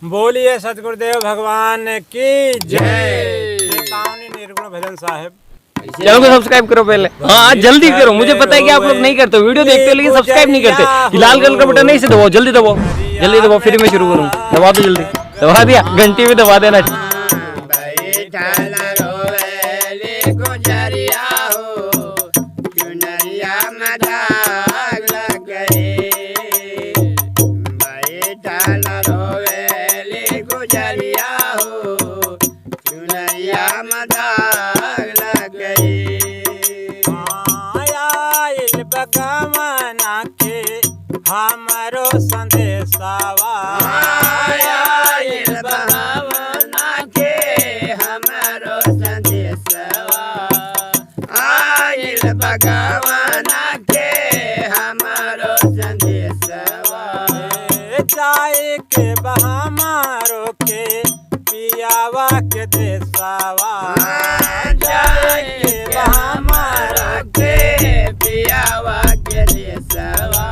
बोलिए सतगुरुदेव भगवान की जय। निर्गुण भजन साहब चैनल को सब्सक्राइब करो पहले। हाँ जल्दी करो, मुझे पता है कि आप लोग नहीं करते, वीडियो देखते हो लेकिन सब्सक्राइब नहीं करते। लाल कलर का बटन नहीं से दबाओ, जल्दी दबाओ, जल्दी दबाओ, फिर मैं शुरू करूँ। दबा दो जल्दी, दबा दिया, घंटी भी दबा देना। हमारो संदेशावा के हमारो संदेशवा आइल भगवाना के हमारो संदेशवा जाए के बहमारो के पियावा के देसावा जाए के हमारो के पियावा के देशवा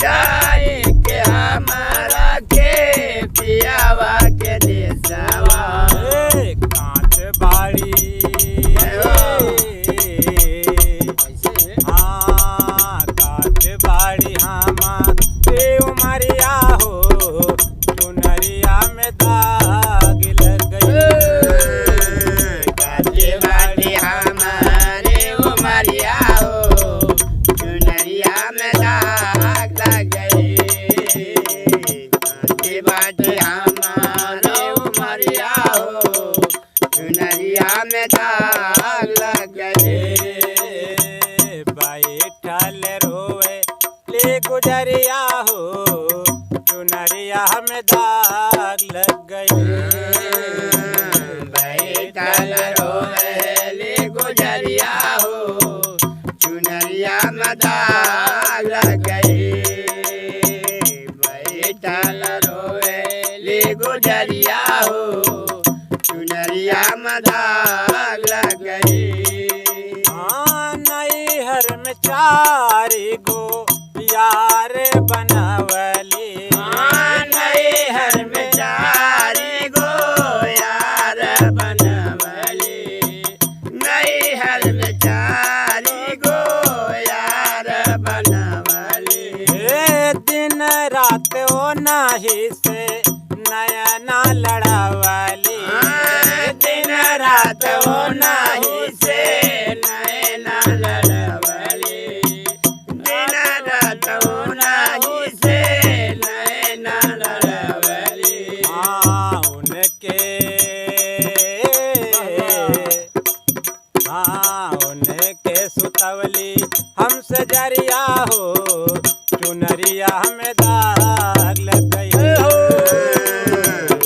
जाए के हमारा के पियावा के देशवा कांच बाड़ी कांच बाड़ी हमारे उमरिया हो चुनरिया में दाग लग गई। कांच बाड़ी हमारे उमरिया हो चुनरिया में दाग लग गई। कांच बाड़ी हमारे उमरिया हो चुनरिया में दाग लग गई। बैठल रोए ले गुजरिया हो चुनरिया में दाग लग गई। बैठल रोए गुजरिया हो चुनरिया में दाग लग गई। बैठल रोए गुजरिया हो चुनरिया में दाग लग गई। नैहर में चारी गो यार बनवली नैहर में चारी गो यार बनवली नैहर में चारी गो यार बनवली। दिन रात ओ नाही से नयना लड़ावली दिन रात ओ नाही से नैना लड़वली दिन रात ओ नाही से नैना लड़वली। उनके सुतवली हमसे जरिया हो चुनरिया में दाग लग गई।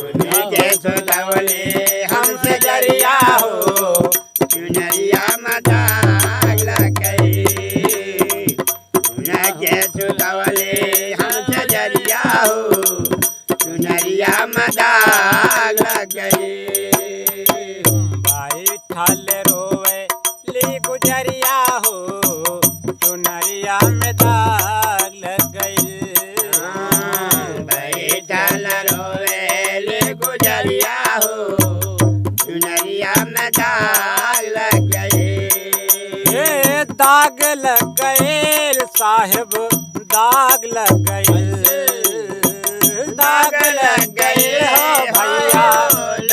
उनके सुतवली हमसे जरिया हो चुनरिया में दाग लग गई। उनके सुतवली हमसे जरिया हो चुनरिया में दाग लग गई। बैठल रोए ली गुजरिया हो चुनरिया में दाग लग गई। बैठल रोए गुजरिया हो चुनरिया में दाग लग गई। दाग लग गए साहेब दाग लग गए दाग लग गई हो भैया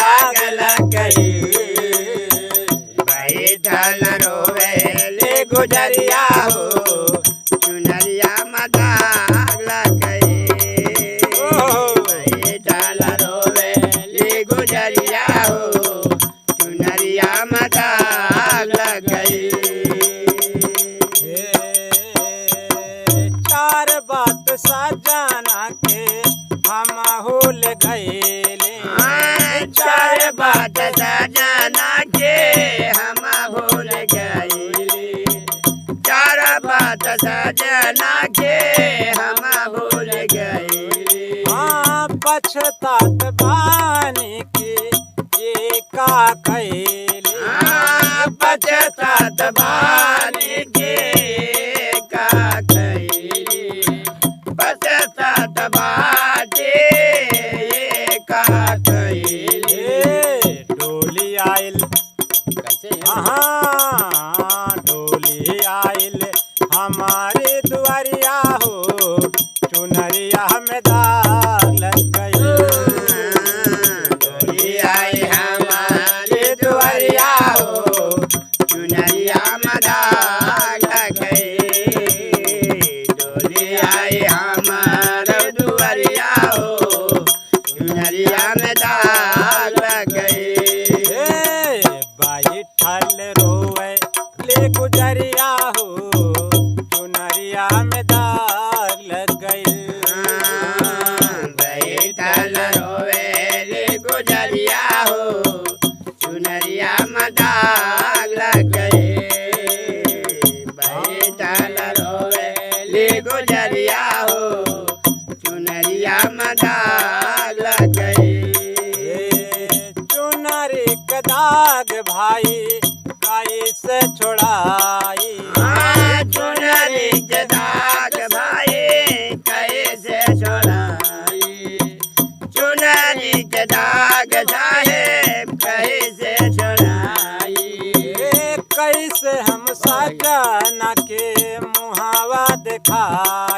दाग लग गई। बैठल रोए गुजरिया हो चुनरिया में दाग लग गई। बैठल रोए गुजरिया हो चुनरिया में दाग लग गई। चार बात सजाना के हम भूल गईले चार बात सजाना के हम भूल गईली। चार बात सजना के हम भूल गईली। हाँ पछतात बानी की ये का कैले पछतात बानी के का कैली। पछतात बाजे चुनरिया में दाग लग गई। डोली आई हमारे दुआरिया हो, चुनरिया में दाग लग गई। डोली आई हमारे दुआरिया हो, चुनरिया में दाग लग गई। बाई ठल रोवे ले गुजरिया हो, चुनरिया में दाग लग गई। बैठल रोवेली गुजरिया हो, चुनरिया में दाग लग गई। बैठल रोवेली गुजरिया हो, चुनरिया में दाग लग गई। चुनरी का दाग भाई कैसे छुड़ाई। चुनरी के दाग भाई कैसे छुड़ाई। चुनरी के दाग साहेब कैसे छुड़ाई। कैसे हम सजना के मुहावा दिखाई।